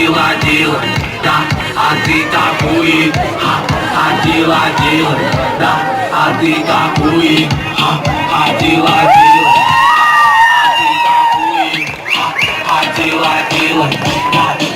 Ладила, да, а ты такой, ходила, да, а ты такой, ходила, а ты такой, ходила, да.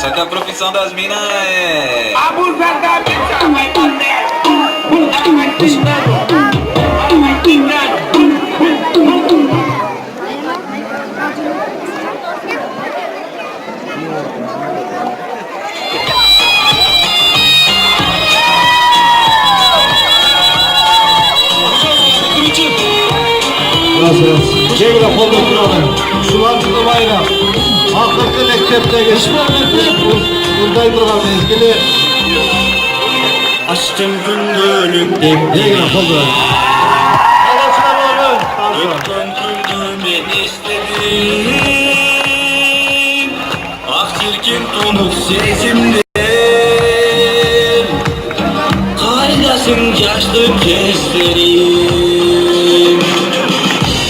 Só que a profissão das minas é... Abusar da vida, vai bater, vai pingando, vai pingando. Gracias. Llega la foto kralı. Şular kılmayla. Akıllı mektepte geçmemekle. Buradayım duran mezgili. Açtım gündülük Llega la foto. Arkadaşlar var mı? Öptüm güldüm ben istedim Ah çirkin tonuk sesimden Kaynasın yaşlı gözlerim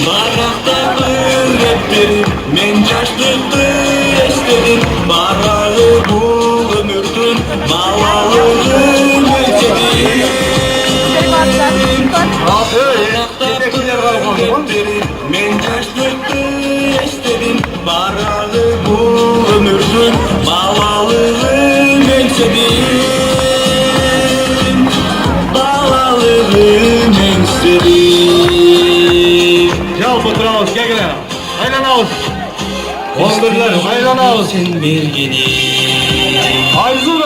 Barakta öğrettim men yaşlıktı istedim Baralı bu ömürdün balalığın özledim Men yaşlıktı istedim Baralı bu ömürdün balalığın özledim Balalığın özledim Gel Batıraos, gel gel. Aylanaos. 11'ler, Aylanaos. Sen bir yeni Arzu